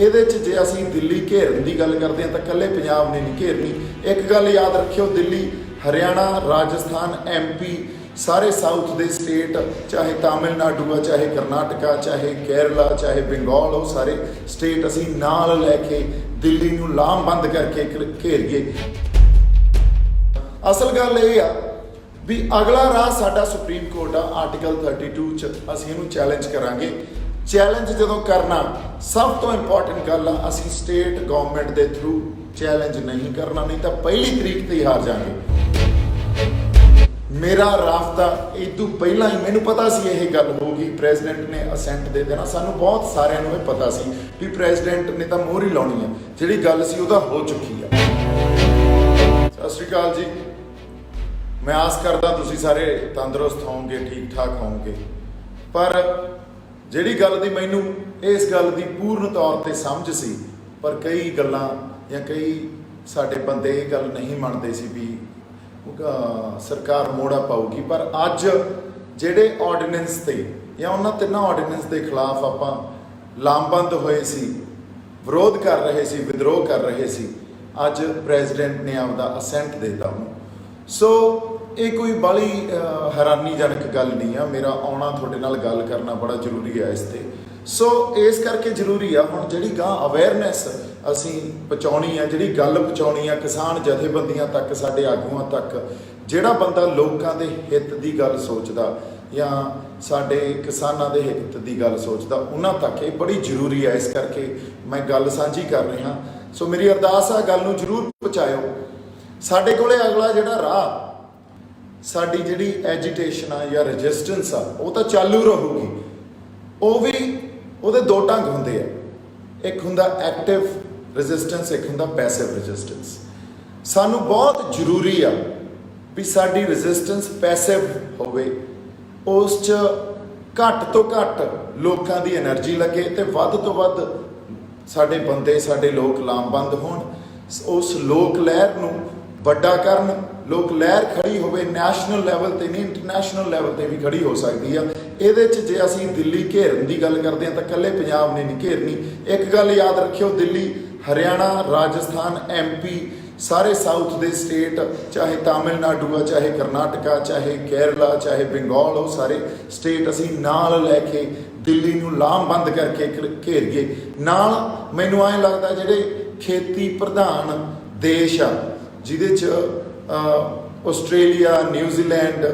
ਇਹਦੇ 'ਚ ਜੇ ਅਸੀਂ ਦਿੱਲੀ घेरन की गल करते हैं तो कल्ले पंजाब ने नहीं घेरनी। एक गल याद रखियो, दिल्ली, हरियाणा, राजस्थान, MP सारे साउथ दे स्टेट, चाहे तमिलनाडु आ, चाहे करनाटका, चाहे केरला, चाहे बंगाल, वो सारे स्टेट असी नाल लैके दिल्ली नूं लामबंद करके घेरिए। असल गल ये आ भी अगला राह साडा सुप्रीम कोर्ट आ, आर्टिकल 32 च असीं इहनूं चैलेंज करांगे। चैलेंज जदों करना, सब तो इंपॉर्टेंट गल आ, असीं स्टेट गवर्नमेंट के थ्रू चैलेंज नहीं करना, नहीं तो पहली तरीक ते ही हार जाएंगे। मेरा राफ्ता इदू पहला ही मैनू पता सी यह गल होगी, प्रेजिडेंट ने असेंट दे देना, सानू बहुत सारिਆਂ ਨੂੰ ਇਹ पता सी भी प्रेजिडेंट ने तो मोहर ही लाउणी है, जिहड़ी गल सी उहदा हो चुकी है। सत श्री अकाल जी, मैं आस करदा तुसीं सारे तंदुरुस्त होवोगे, ठीक ठाक होवोगे, पर जिहड़ी गल दी मैनू इस गल दी पूर्ण तौर ते समझ सी, पर कई गल्लां या कई साडे बंदे ये गल नहीं मनदे सी भी सरकार मोड़ा पाऊगी। पर अज ਜਿਹੜੇ ਆਰਡੀਨੈਂਸ ਤੇ ਜਾਂ ਉਹਨਾਂ ਤਿੰਨਾਂ ਆਰਡੀਨੈਂਸ ਦੇ ਖਿਲਾਫ ਆਪਾਂ ਲਾਮਬੰਦ ਹੋਏ ਸੀ, ਵਿਰੋਧ ਕਰ ਰਹੇ ਸੀ, ਵਿਦਰੋਹ ਕਰ ਰਹੇ ਸੀ, ਅੱਜ ਪ੍ਰੈਜ਼ੀਡੈਂਟ ਨੇ ਆਪਦਾ ਅਸੈਂਟ ਦੇਤਾ ਉਹਨੂੰ। ਸੋ ਇਹ ਕੋਈ ਬਾਲੀ ਹੈਰਾਨੀਜਨਕ ਗੱਲ ਨਹੀਂ ਆ, ਮੇਰਾ ਆਉਣਾ ਤੁਹਾਡੇ ਨਾਲ ਗੱਲ ਕਰਨਾ ਬੜਾ ਜ਼ਰੂਰੀ ਹੈ ਇਸ ਤੇ। ਸੋ ਇਸ ਕਰਕੇ ਜ਼ਰੂਰੀ ਆ ਹੁਣ ਜਿਹੜੀ ਗਾਂ ਅਵੇਅਰਨੈਸ ਅਸੀਂ ਪਹੁੰਚਾਉਣੀ ਆ, ਜਿਹੜੀ ਗੱਲ ਪਹੁੰਚਾਉਣੀ ਆ ਕਿਸਾਨ ਜਥੇਬੰਦੀਆਂ ਤੱਕ, ਸਾਡੇ ਆਗੂਆਂ ਤੱਕ, ਜਿਹੜਾ ਬੰਦਾ ਲੋਕਾਂ ਦੇ ਹਿੱਤ ਦੀ ਗੱਲ ਸੋਚਦਾ ਜਾਂ ਸਾਡੇ ਕਿਸਾਨਾਂ ਦੇ ਹਿੱਤ ਦੀ ਗੱਲ ਸੋਚਦਾ, ਉਹਨਾਂ ਤੱਕ ਇਹ ਬੜੀ ਜ਼ਰੂਰੀ ਹੈ। ਇਸ ਕਰਕੇ ਮੈਂ ਗੱਲ ਸਾਂਝੀ ਕਰ ਰਿਹਾ। ਸੋ ਮੇਰੀ ਅਰਦਾਸ ਆ, ਗੱਲ ਨੂੰ ਜ਼ਰੂਰ ਪਹੁੰਚਾਇਓ। ਸਾਡੇ ਕੋਲੇ ਅਗਲਾ ਜਿਹੜਾ ਰਾਹ, ਸਾਡੀ ਜਿਹੜੀ ਐਜੀਟੇਸ਼ਨ ਆ ਜਾਂ ਰੈਜ਼ਿਸਟੈਂਸ ਆ, ਉਹ ਤਾਂ ਚਾਲੂ ਰਹੂਗੀ। ਉਹ ਵੀ ਉਹਦੇ ਦੋ ਢੰਗ ਹੁੰਦੇ ਆ, ਇੱਕ ਹੁੰਦਾ ਐਕਟਿਵ ਰੈਜ਼ਿਸਟੈਂਸ, ਇੱਕ ਹੁੰਦਾ ਪੈਸਿਵ ਰੈਜ਼ਿਸਟੈਂਸ। ਸਾਨੂੰ ਬਹੁਤ ਜ਼ਰੂਰੀ ਆ ਵੀ ਸਾਡੀ ਰੈਜ਼ਿਸਟੈਂਸ ਪੈਸਿਵ ਹੋਵੇ, ਉਸ 'ਚ ਘੱਟ ਤੋਂ ਘੱਟ ਲੋਕਾਂ ਦੀ એનર્ਜੀ ਲੱਗੇ ਤੇ ਵੱਧ ਤੋਂ ਵੱਧ ਸਾਡੇ ਬੰਦੇ, ਸਾਡੇ ਲੋਕ ਲਾਮਬੰਦ ਹੋਣ, ਉਸ ਲੋਕ ਲਹਿਰ ਨੂੰ ਵੱਡਾ ਕਰਨ। ਲੋਕ ਲਹਿਰ ਖੜੀ ਹੋਵੇ ਨੈਸ਼ਨਲ ਲੈਵਲ ਤੇ ਨਹੀਂ, ਇੰਟਰਨੈਸ਼ਨਲ ਲੈਵਲ ਤੇ ਵੀ ਖੜੀ ਹੋ ਸਕਦੀ ਆ। ਇਹਦੇ 'ਚ ਜੇ ਅਸੀਂ ਦਿੱਲੀ घेरन की गल करते हैं तो कल्ले पंजाब ने नहीं घेरनी। एक गल याद रखियो, दिल्ली, हरियाणा, राजस्थान, MP सारे साउथ दे स्टेट, चाहे तमिलनाडु आ, चाहे करनाटका, चाहे केरला, चाहे बंगाल, वो सारे स्टेट असी नाल लैके दिल्ली नूं लामबंद करके घेरिए। नाल मैनूं ऐ लगदा जिहड़े खेती प्रधान देश आ, जिहदे च आस्ट्रेलिया, न्यूजीलैंड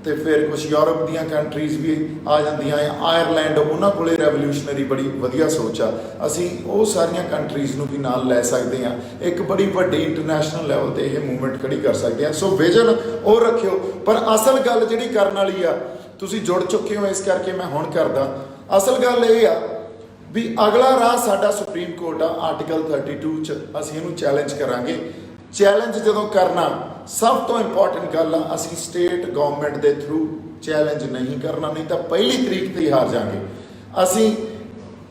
ਤੇ ਫਿਰ ਕੁਝ ਯੂਰਪ ਦੀਆਂ ਕੰਟਰੀਜ਼ ਵੀ ਆ ਜਾਂਦੀਆਂ ਆ, ਆਇਰਲੈਂਡ, ਉਹਨਾਂ ਕੋਲੇ ਰੈਵੋਲੂਸ਼ਨਰੀ ਬੜੀ ਵਧੀਆ ਸੋਚ ਆ। ਅਸੀਂ ਉਹ ਸਾਰੀਆਂ ਕੰਟਰੀਜ਼ ਨੂੰ ਵੀ ਨਾਲ ਲੈ ਸਕਦੇ ਹਾਂ, ਇੱਕ ਬੜੀ ਵੱਡੀ ਇੰਟਰਨੈਸ਼ਨਲ ਲੈਵਲ ਤੇ ਇਹ ਮੂਵਮੈਂਟ ਖੜੀ ਕਰ ਸਕਦੇ ਹਾਂ। ਸੋ ਵਿਜ਼ਨ ਉਹ ਰੱਖਿਓ, ਪਰ ਅਸਲ ਗੱਲ ਜਿਹੜੀ ਕਰਨ ਵਾਲੀ ਆ, ਤੁਸੀਂ ਜੁੜ ਚੁੱਕੇ ਹੋ, ਇਸ ਕਰਕੇ ਮੈਂ ਹੁਣ ਕਰਦਾ। ਅਸਲ ਗੱਲ ਇਹ ਆ ਵੀ ਅਗਲਾ ਰਾਹ ਸਾਡਾ ਸੁਪਰੀਮ ਕੋਰਟ ਆ, ਆਰਟੀਕਲ 32 ਚ ਅਸੀਂ ਇਹਨੂੰ ਚੈਲੰਜ ਕਰਾਂਗੇ। चैलेंज जदों करना, सब तो इंपॉर्टेंट गल आ, असीं स्टेट गवर्नमेंट के थ्रू चैलेंज नहीं करना, नहीं तो पहली तरीक ते ही हार जाएंगे। असीं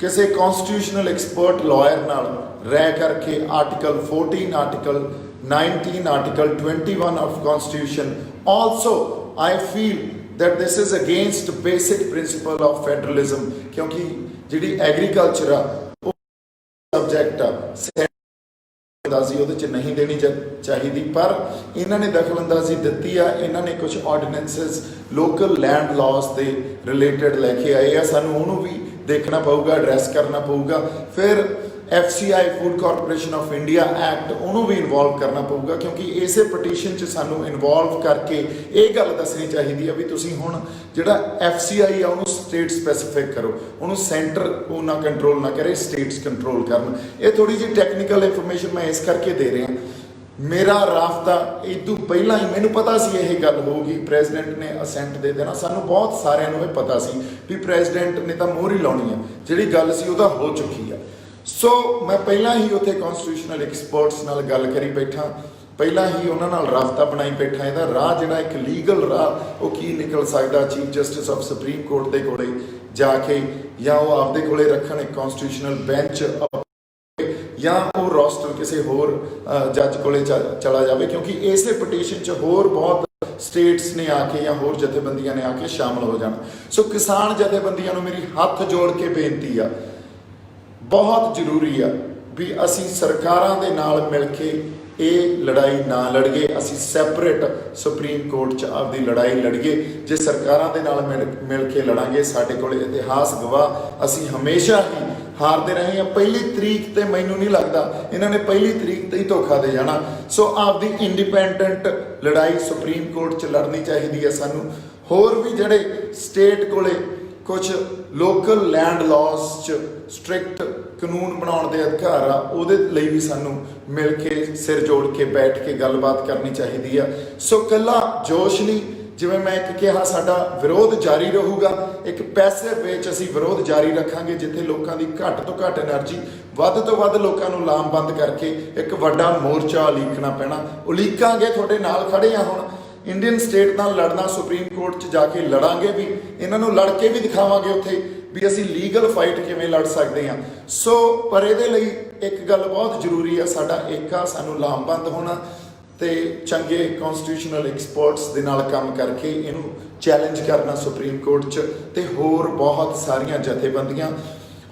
किसी कॉन्स्टिट्यूशनल एक्सपर्ट लॉयर नाल रह करके article 14, article 19, article 21 of constitution, also I feel that this is against basic principle of federalism, क्योंकि जिहड़ी एग्रीकल्चर आ सबजैक्ट आ अंदाजी ਉਹਦੇ 'ਚ नहीं देनी चाहिए, पर इन्होंने दखल अंदाजी दी आ। इन्होंने कुछ ऑर्डीनेंसिस लोकल लैंड लॉज के रिलेटेड लैके आए आ, सानू उन्होंने भी देखना पऊगा, एड्रैस करना पऊगा। फिर FCI food corporation of India act, उन्होंने भी इन्वॉल्व करना पऊगा, क्योंकि इसे पटीशन च सानू इन्वॉल्व करके ये गल दसनी चाहिए है भी तुसीं हुण जिहड़ा FCI आ उन्होंने स्टेट स्पैसीफिक करो, उन्होंने सेंटर वो ना कंट्रोल ना करे, स्टेट्स कंट्रोल करन। ये थोड़ी जी टैक्नीकल इंफॉर्मेशन मैं इस करके दे रहा। मेरा राफ्ता इदू पहला ही मैनू पता सी यह गल होगी, प्रेजिडेंट ने असेंट दे देना, सानू बहुत सारिਆਂ ਨੂੰ ਇਹ पता सी भी प्रेजिडेंट ने तो मोहर ही लाउणी है, जिहड़ी गल सी उहदा हो चुकी है। सो मैं पहला ही उत्थे कॉन्स्टिट्यूशनल एक्सपर्ट्स नाल गल करी बैठा, पहला ही उन्हां नाल राफ्ता बनाई बैठा। इहदा राह जिहड़ा एक लीगल राह वो की निकल सकदा, chief justice of supreme court दे कोले जाके या वो आपदे कोले रखण एक कॉन्स्टिट्यूशनल बेंच या वो रोस्टर किसी होर जज कोले चला जाए, क्योंकि इसे पटीशन च होर बहुत स्टेट्स ने आके या होर जथेबंदियां ने आके शामिल हो जाना। सो किसान जथेबंदियां नूं मेरी हथ जोड़ के बेनती आ ਬਹੁਤ ਜ਼ਰੂਰੀ ਆ ਵੀ ਅਸੀਂ ਸਰਕਾਰਾਂ ਦੇ ਨਾਲ ਮਿਲ ਕੇ ਇਹ ਲੜਾਈ ਨਾ ਲੜੀਏ, ਅਸੀਂ ਸੈਪਰੇਟ ਸੁਪਰੀਮ ਕੋਰਟ 'ਚ ਆਪਦੀ ਲੜਾਈ ਲੜੀਏ। ਜੇ ਸਰਕਾਰਾਂ ਦੇ ਨਾਲ ਮਿਲ ਕੇ ਲੜਾਂਗੇ, ਸਾਡੇ ਕੋਲ ਇਤਿਹਾਸ ਗਵਾਹ ਅਸੀਂ ਹਮੇਸ਼ਾ ਹੀ ਹਾਰਦੇ ਰਹੇ ਹਾਂ। ਪਹਿਲੀ ਤਰੀਕ ਤੇ ਮੈਨੂੰ ਨਹੀਂ ਲੱਗਦਾ ਇਹਨਾਂ ਨੇ ਪਹਿਲੀ ਤਰੀਕ ਤੇ ਹੀ ਧੋਖਾ ਦੇ ਜਾਣਾ। ਸੋ ਆਪਦੀ ਇੰਡੀਪੈਂਡੈਂਟ ਲੜਾਈ ਸੁਪਰੀਮ ਕੋਰਟ 'ਚ ਲੜਨੀ ਚਾਹੀਦੀ ਹੈ ਸਾਨੂੰ। ਹੋਰ ਵੀ ਜਿਹੜੇ ਸਟੇਟ ਕੋਲੇ ਕੁਝ ਲੋਕਲ ਲੈਂਡ ਲਾਜ਼ 'ਚ ਸਟ੍ਰਿਕਟ ਕਾਨੂੰਨ ਬਣਾਉਣ ਦੇ ਅਧਿਕਾਰ ਆ, ਉਹਦੇ ਲਈ ਵੀ ਸਾਨੂੰ ਮਿਲ ਕੇ ਸਿਰ ਜੋੜ ਕੇ ਬੈਠ ਕੇ ਗੱਲਬਾਤ ਕਰਨੀ ਚਾਹੀਦੀ ਆ। ਸੋ ਇਕੱਲਾ ਜੋਸ਼ ਨਹੀਂ, ਜਿਵੇਂ ਮੈਂ ਇੱਕ ਕਿਹਾ, ਸਾਡਾ ਵਿਰੋਧ ਜਾਰੀ ਰਹੂਗਾ। ਇੱਕ ਪੈਸੇ ਵਿੱਚ ਅਸੀਂ ਵਿਰੋਧ ਜਾਰੀ ਰੱਖਾਂਗੇ, ਜਿੱਥੇ ਲੋਕਾਂ ਦੀ ਘੱਟ ਤੋਂ ਘੱਟ એનર્ਜੀ, ਵੱਧ ਤੋਂ ਵੱਧ ਲੋਕਾਂ ਨੂੰ ਲਾਮਬੰਦ ਕਰਕੇ ਇੱਕ ਵੱਡਾ ਮੋਰਚਾ ਉਲੀਕਣਾ ਪੈਣਾ। ਉਲੀਕਾਂਗੇ, ਤੁਹਾਡੇ ਨਾਲ ਖੜੇ ਆ। ਹੁਣ ਇੰਡੀਅਨ ਸਟੇਟ ਨਾਲ ਲੜਨਾ, ਸੁਪਰੀਮ ਕੋਰਟ 'ਚ ਜਾ ਕੇ ਲੜਾਂਗੇ ਵੀ, ਇਹਨਾਂ ਨੂੰ ਲੜ ਕੇ ਵੀ ਦਿਖਾਵਾਂਗੇ ਉੱਥੇ ਵੀ ਅਸੀਂ ਲੀਗਲ ਫਾਈਟ ਕਿਵੇਂ ਲੜ ਸਕਦੇ ਹਾਂ। ਸੋ ਪਰ ਇਹਦੇ ਲਈ ਇੱਕ ਗੱਲ ਬਹੁਤ ਜ਼ਰੂਰੀ ਆ, ਸਾਡਾ ਏਕਾ, ਸਾਨੂੰ ਲਾਮਬੰਦ ਹੋਣਾ ਤੇ ਚੰਗੇ ਕਨਸਟੀਟਿਊਸ਼ਨਲ ਐਕਸਪਰਟਸ ਦੇ ਨਾਲ ਕੰਮ ਕਰਕੇ ਇਹਨੂੰ ਚੈਲੰਜ ਕਰਨਾ ਸੁਪਰੀਮ ਕੋਰਟ 'ਚ। ਤੇ ਹੋਰ ਬਹੁਤ ਸਾਰੀਆਂ ਜਥੇਬੰਦੀਆਂ,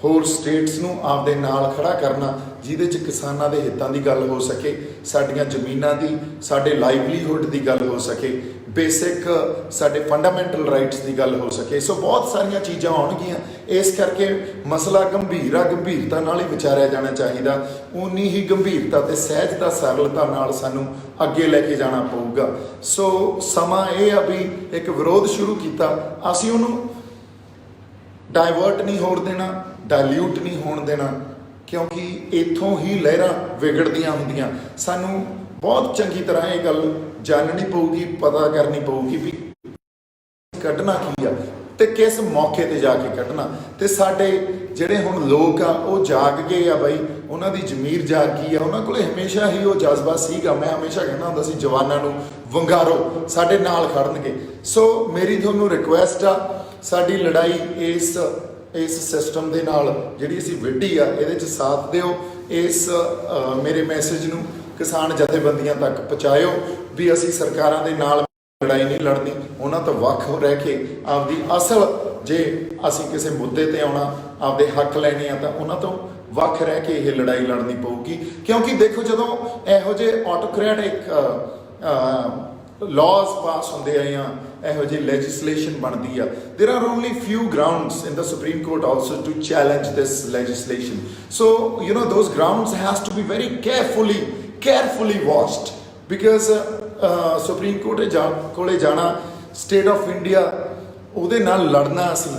ਹੋਰ ਸਟੇਟਸ ਨੂੰ ਆਪਦੇ ਨਾਲ ਖੜਾ ਕਰਨਾ, ਜਿਹਦੇ 'ਚ ਕਿਸਾਨਾਂ ਦੇ ਹਿੱਤਾਂ ਦੀ ਗੱਲ ਹੋ ਸਕੇ, ਸਾਡੀਆਂ ਜ਼ਮੀਨਾਂ ਦੀ, ਸਾਡੇ ਲਾਈਵਲੀਹੁੱਡ ਦੀ ਗੱਲ ਹੋ ਸਕੇ, ਬੇਸਿਕ ਸਾਡੇ ਫੰਡਾਮੈਂਟਲ ਰਾਈਟਸ ਦੀ ਗੱਲ ਹੋ ਸਕੇ। ਸੋ ਬਹੁਤ ਸਾਰੀਆਂ ਚੀਜ਼ਾਂ ਆਉਣਗੀਆਂ। ਇਸ ਕਰਕੇ ਮਸਲਾ ਗੰਭੀਰ ਆ, ਗੰਭੀਰਤਾ ਨਾਲ ਹੀ ਵਿਚਾਰਿਆ ਜਾਣਾ ਚਾਹੀਦਾ। ਉਨੀ ਹੀ ਗੰਭੀਰਤਾ ਤੇ ਸਹਿਜਤਾ, ਸਰਲਤਾ ਨਾਲ ਸਾਨੂੰ ਅੱਗੇ ਲੈ ਕੇ ਜਾਣਾ ਪਊਗਾ। ਸੋ ਸਮਾਂ ਇਹ ਆ ਵੀ ਇੱਕ ਵਿਰੋਧ ਸ਼ੁਰੂ ਕੀਤਾ, ਅਸੀਂ ਉਹਨੂੰ ਡਾਇਵਰਟ ਨਹੀਂ ਹੋਣ ਦੇਣਾ, ਡਾਇਲਿਊਟ ਨਹੀਂ ਹੋਣ ਦੇਣਾ, ਕਿਉਂਕਿ ਇੱਥੋਂ ਹੀ ਲਹਿਰਾਂ ਵਿਗੜਦੀਆਂ ਹੁੰਦੀਆਂ। ਸਾਨੂੰ ਬਹੁਤ ਚੰਗੀ ਤਰ੍ਹਾਂ ਇਹ ਗੱਲ ਜਾਣਨੀ ਪਊਗੀ, ਪਤਾ ਕਰਨੀ ਪਊਗੀ ਵੀ ਕੱਢਣਾ ਕੀ ਆ ਤੇ ਕਿਸ ਮੌਕੇ ਤੇ ਜਾ ਕੇ ਕੱਢਣਾ। ਤੇ ਸਾਡੇ ਜਿਹੜੇ ਹੁਣ ਲੋਕ ਆ ਉਹ ਜਾਗ ਗਏ ਆ ਬਾਈ, ਉਹਨਾਂ ਦੀ ਜ਼ਮੀਰ ਜਾਗ ਗਈ ਆ, ਉਹਨਾਂ ਕੋਲੇ ਹਮੇਸ਼ਾ ਹੀ ਉਹ ਜਜ਼ਬਾ ਸੀਗਾ। ਮੈਂ ਹਮੇਸ਼ਾ ਕਹਿੰਦਾ ਹੁੰਦਾ ਸੀ, ਜਵਾਨਾਂ ਨੂੰ ਵੰਗਾਰੋ, ਸਾਡੇ ਨਾਲ ਖੜਨਗੇ। ਸੋ ਮੇਰੀ ਤੁਹਾਨੂੰ ਰਿਕੁਐਸਟ ਆ, ਸਾਡੀ ਲੜਾਈ ਇਸ ਸਿਸਟਮ ਦੇ ਨਾਲ ਜਿਹੜੀ ਅਸੀਂ ਵਿੱਢੀ ਆ, ਇਹਦੇ 'ਚ ਸਾਥ ਦਿਓ। ਇਸ ਮੇਰੇ ਮੈਸੇਜ ਨੂੰ ਕਿਸਾਨ ਜਥੇਬੰਦੀਆਂ ਤੱਕ ਪਹੁੰਚਾਇਓ ਵੀ ਅਸੀਂ ਸਰਕਾਰਾਂ ਦੇ ਨਾਲ ਲੜਾਈ ਨਹੀਂ ਲੜਨੀ, ਉਹਨਾਂ ਤੋਂ ਵੱਖ ਰਹਿ ਕੇ ਆਪਦੀ ਅਸਲ, ਜੇ ਅਸੀਂ ਕਿਸੇ ਮੁੱਦੇ ਤੇ ਆਉਣਾ, ਆਪਦੇ ਹੱਕ ਲੈਣੇ ਆ, ਤਾਂ ਉਹਨਾਂ ਤੋਂ ਵੱਖ ਰਹਿ ਕੇ ਇਹ ਲੜਾਈ ਲੜਨੀ ਪਊਗੀ। ਕਿਉਂਕਿ ਦੇਖੋ, ਜਦੋਂ ਇਹੋ ਜਿਹੇ ਆਟੋਕ੍ਰੈਟਿਕ laws ਪਾਸ ਹੁੰਦੇ ਆ ਜਾਂ ਇਹੋ ਜਿਹੀ ਲੈਜਿਸਲੇਸ਼ਨ ਬਣਦੀ ਆ, there are only few grounds in the Supreme Court also to challenge this legislation. So those grounds has to be very carefully watched, because Supreme Court ਕੋਲੇ ਜਾਣਾ, state of India ਉਹਦੇ ਨਾਲ ਲੜਨਾ, ਅਸੀਂ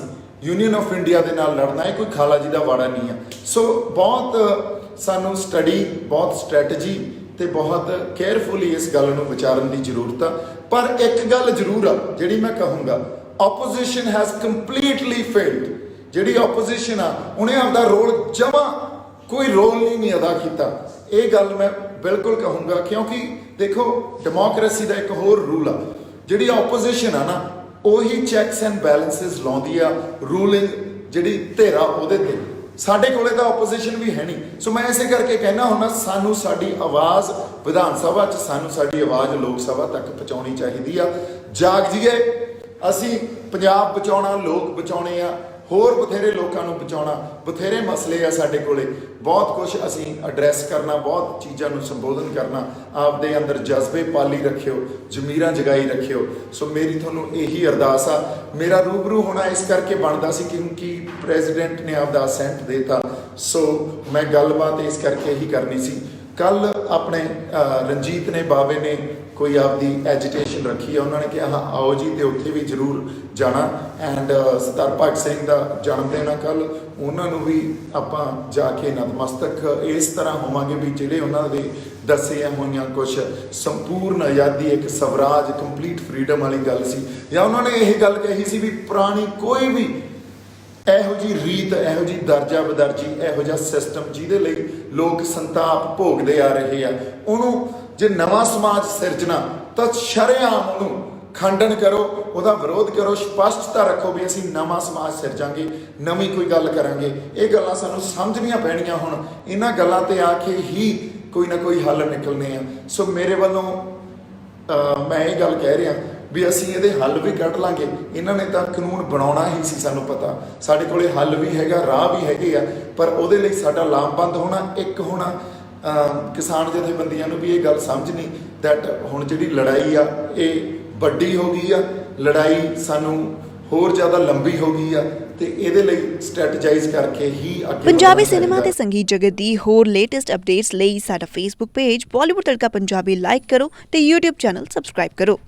ਯੂਨੀਅਨ ਆਫ ਇੰਡੀਆ ਦੇ ਨਾਲ ਲੜਨਾ, ਇਹ ਕੋਈ ਖਾਲਾ ਜੀ ਦਾ ਵਾੜਾ ਨਹੀਂ ਆ। ਸੋ ਬਹੁਤ ਸਾਨੂੰ ਸਟੱਡੀ, ਬਹੁਤ ਸਟ੍ਰੈਟਜੀ ਤੇ ਬਹੁਤ ਕੇਅਰਫੁਲੀ ਇਸ ਗੱਲ ਨੂੰ ਵਿਚਾਰਨ ਦੀ ਜ਼ਰੂਰਤ ਆ। ਪਰ ਇੱਕ ਗੱਲ ਜ਼ਰੂਰ ਆ ਜਿਹੜੀ ਮੈਂ ਕਹੂੰਗਾ, ਆਪੋਜੀਸ਼ਨ ਹੈਜ਼ ਕੰਪਲੀਟਲੀ ਫੇਲਡ। ਜਿਹੜੀ ਆਪੋਜੀਸ਼ਨ ਆ, ਉਹਨੇ ਆਪਦਾ ਰੋਲ ਕੋਈ ਰੋਲ ਨਹੀਂ ਅਦਾ ਕੀਤਾ। ਇਹ ਗੱਲ ਮੈਂ ਬਿਲਕੁਲ ਕਹੂੰਗਾ, ਕਿਉਂਕਿ ਦੇਖੋ, ਡੈਮੋਕ੍ਰੇਸੀ ਦਾ ਇੱਕ ਹੋਰ ਰੂਲ ਆ, ਜਿਹੜੀ ਆਪੋਜੀਸ਼ਨ ਆ ਨਾ, ਉਹੀ ਚੈਕਸ ਐਂਡ ਬੈਲੈਂਸਿਸ ਲਾਉਂਦੀ ਆ, ਰੂਲਿੰਗ ਜਿਹੜੀ ਧਿਰ ਆ ਉਹਦੇ ਤੇ। ਸਾਡੇ ਕੋਲੇ ਤਾਂ ਆਪੋਜੀਸ਼ਨ ਵੀ ਹੈ ਨਹੀਂ। ਸੋ ਮੈਂ ਇਸੇ ਕਰਕੇ ਕਹਿਣਾ ਹੁੰਦਾ, ਸਾਨੂੰ ਸਾਡੀ ਆਵਾਜ਼ ਵਿਧਾਨ ਸਭਾ 'ਚ, ਸਾਨੂੰ ਸਾਡੀ ਆਵਾਜ਼ ਲੋਕ ਸਭਾ ਤੱਕ ਪਹੁੰਚਾਉਣੀ ਚਾਹੀਦੀ ਆ। ਜਾਗ ਜੀਏ, ਅਸੀਂ ਪੰਜਾਬ ਬਚਾਉਣਾ, ਲੋਕ ਬਚਾਉਣੇ ਆ, ਹੋਰ ਬਥੇਰੇ ਲੋਕਾਂ ਨੂੰ ਬਚਾਉਣਾ, ਬਥੇਰੇ ਮਸਲੇ ਆ ਸਾਡੇ ਕੋਲੇ, ਬਹੁਤ ਕੁਝ ਅਸੀਂ ਐਡਰੈਸ ਕਰਨਾ, ਬਹੁਤ ਚੀਜ਼ਾਂ ਨੂੰ ਸੰਬੋਧਨ ਕਰਨਾ। ਆਪਦੇ ਅੰਦਰ ਜਜ਼ਬੇ ਪਾਲੀ ਰੱਖਿਓ, ਜ਼ਮੀਰਾਂ ਜਗਾਈ ਰੱਖਿਓ। ਸੋ ਮੇਰੀ ਤੁਹਾਨੂੰ ਇਹੀ ਅਰਦਾਸ ਆ। ਮੇਰਾ ਰੂਬਰੂ ਹੋਣਾ ਇਸ ਕਰਕੇ ਬਣਦਾ ਸੀ ਕਿਉਂਕਿ ਪ੍ਰੈਜ਼ੀਡੈਂਟ ਨੇ ਆਪਦਾ ਅਸੈਂਟ ਦੇਤਾ। ਸੋ ਮੈਂ ਗੱਲਬਾਤ ਇਸ ਕਰਕੇ ਹੀ ਕਰਨੀ ਸੀ। ਕੱਲ ਆਪਣੇ ਰਣਜੀਤ ਨੇ, ਬਾਵੇ ਨੇ ਕੋਈ ਆਪਦੀ ਐਜੀਟੇਸ਼ਨ ਰੱਖੀ ਆ, ਉਹਨਾਂ ਨੇ ਕਿਹਾ ਹਾਂ ਆਓ ਜੀ, ਤੇ ਉੱਥੇ ਵੀ ਜ਼ਰੂਰ ਜਾਣਾ। ਐਂਡ ਸਰਦਾਰ ਭਗਤ ਸਿੰਘ ਦਾ ਜਨਮ ਦਿਨ ਆ ਕੱਲ, ਉਹਨਾਂ ਨੂੰ ਵੀ ਆਪਾਂ ਜਾ ਕੇ ਨਤਮਸਤਕ ਇਸ ਤਰ੍ਹਾਂ ਹੋਵਾਂਗੇ ਵੀ ਜਿਹੜੇ ਉਹਨਾਂ ਦੇ ਦੱਸੀਆਂ ਹੋਈਆਂ ਕੁਝ ਸੰਪੂਰਨ ਆਜ਼ਾਦੀ, ਇੱਕ ਸਵਰਾਜ, ਕੰਪਲੀਟ ਫਰੀਡਮ ਵਾਲੀ ਗੱਲ ਸੀ। ਜਾਂ ਉਹਨਾਂ ਨੇ ਇਹ ਗੱਲ ਕਹੀ ਸੀ ਵੀ ਪੁਰਾਣੀ ਕੋਈ ਵੀ ਇਹੋ ਜਿਹੀ ਰੀਤ, ਇਹੋ ਜਿਹੀ ਦਰਜਾ ਬਦਰਜੀ, ਇਹੋ ਜਿਹਾ ਸਿਸਟਮ ਜਿਹਦੇ ਲਈ ਲੋਕ ਸੰਤਾਪ ਭੋਗਦੇ ਆ ਰਹੇ ਆ, ਉਹਨੂੰ ਜੇ ਨਵਾਂ ਸਮਾਜ ਸਿਰਜਣਾ ਤਾਂ ਸ਼ਰੇਆਮ ਉਹਨੂੰ ਖੰਡਨ ਕਰੋ, ਉਹਦਾ ਵਿਰੋਧ ਕਰੋ, ਸਪਸ਼ਟਤਾ ਰੱਖੋ ਵੀ ਅਸੀਂ ਨਵਾਂ ਸਮਾਜ ਸਿਰਜਾਂਗੇ, ਨਵੀਂ ਕੋਈ ਗੱਲ ਕਰਾਂਗੇ। ਇਹ ਗੱਲਾਂ ਸਾਨੂੰ ਸਮਝਣੀਆਂ ਪੈਣੀਆਂ। ਹੁਣ ਇਹਨਾਂ ਗੱਲਾਂ ਤੇ ਆ ਕੇ ਹੀ ਕੋਈ ਨਾ ਕੋਈ ਹੱਲ ਨਿਕਲਣੇ ਆ। ਸੋ ਮੇਰੇ ਵੱਲੋਂ ਮੈਂ ਇਹ ਗੱਲ ਕਹਿ ਰਿਹਾ ਵੀ ਅਸੀਂ ਇਹਦੇ ਹੱਲ ਵੀ ਕੱਢ ਲਾਂਗੇ। ਇਹਨਾਂ ਨੇ ਤਾਂ ਕਾਨੂੰਨ ਬਣਾਉਣਾ ਹੀ ਸੀ, ਸਾਨੂੰ ਪਤਾ, ਸਾਡੇ ਕੋਲੇ ਹੱਲ ਵੀ ਹੈਗਾ, ਰਾਹ ਵੀ ਹੈਗੇ ਆ, ਪਰ ਉਹਦੇ ਲਈ ਸਾਡਾ ਲਾਮਬੰਦ ਹੋਣਾ, ਇੱਕ ਹੋਣਾ ਕਿਸਾਨ ਜਥੇਬੰਦੀਆਂ ਨੂੰ ਵੀ ਇਹ ਗੱਲ ਸਮਝਣੀ ਦੈਟ ਹੁਣ ਜਿਹੜੀ ਲੜਾਈ ਆ ਇਹ ਵੱਡੀ ਹੋ ਗਈ ਆ, ਲੜਾਈ ਸਾਨੂੰ ਹੋਰ ਜ਼ਿਆਦਾ ਲੰਬੀ ਹੋ ਗਈ ਆ ਤੇ ਇਹਦੇ ਲਈ ਸਟ੍ਰੈਟੇਜਾਈਜ਼ ਕਰਕੇ ਹੀ ਅੱਗੇ ਪੰਜਾਬੀ ਸਿਨੇਮਾ ਤੇ ਸੰਗੀਤ ਜਗਤ ਦੀ ਹੋਰ ਲੇਟੈਸਟ ਅਪਡੇਟਸ ਲਈ ਸਾਡਾ ਫੇਸਬੁੱਕ ਪੇਜ ਬਾਲੀਵੁੱਡ ਤੜਕਾ ਪੰਜਾਬੀ ਲਾਈਕ ਕਰੋ ਤੇ YouTube ਚੈਨਲ ਸਬਸਕ੍ਰਾਈਬ ਕਰੋ।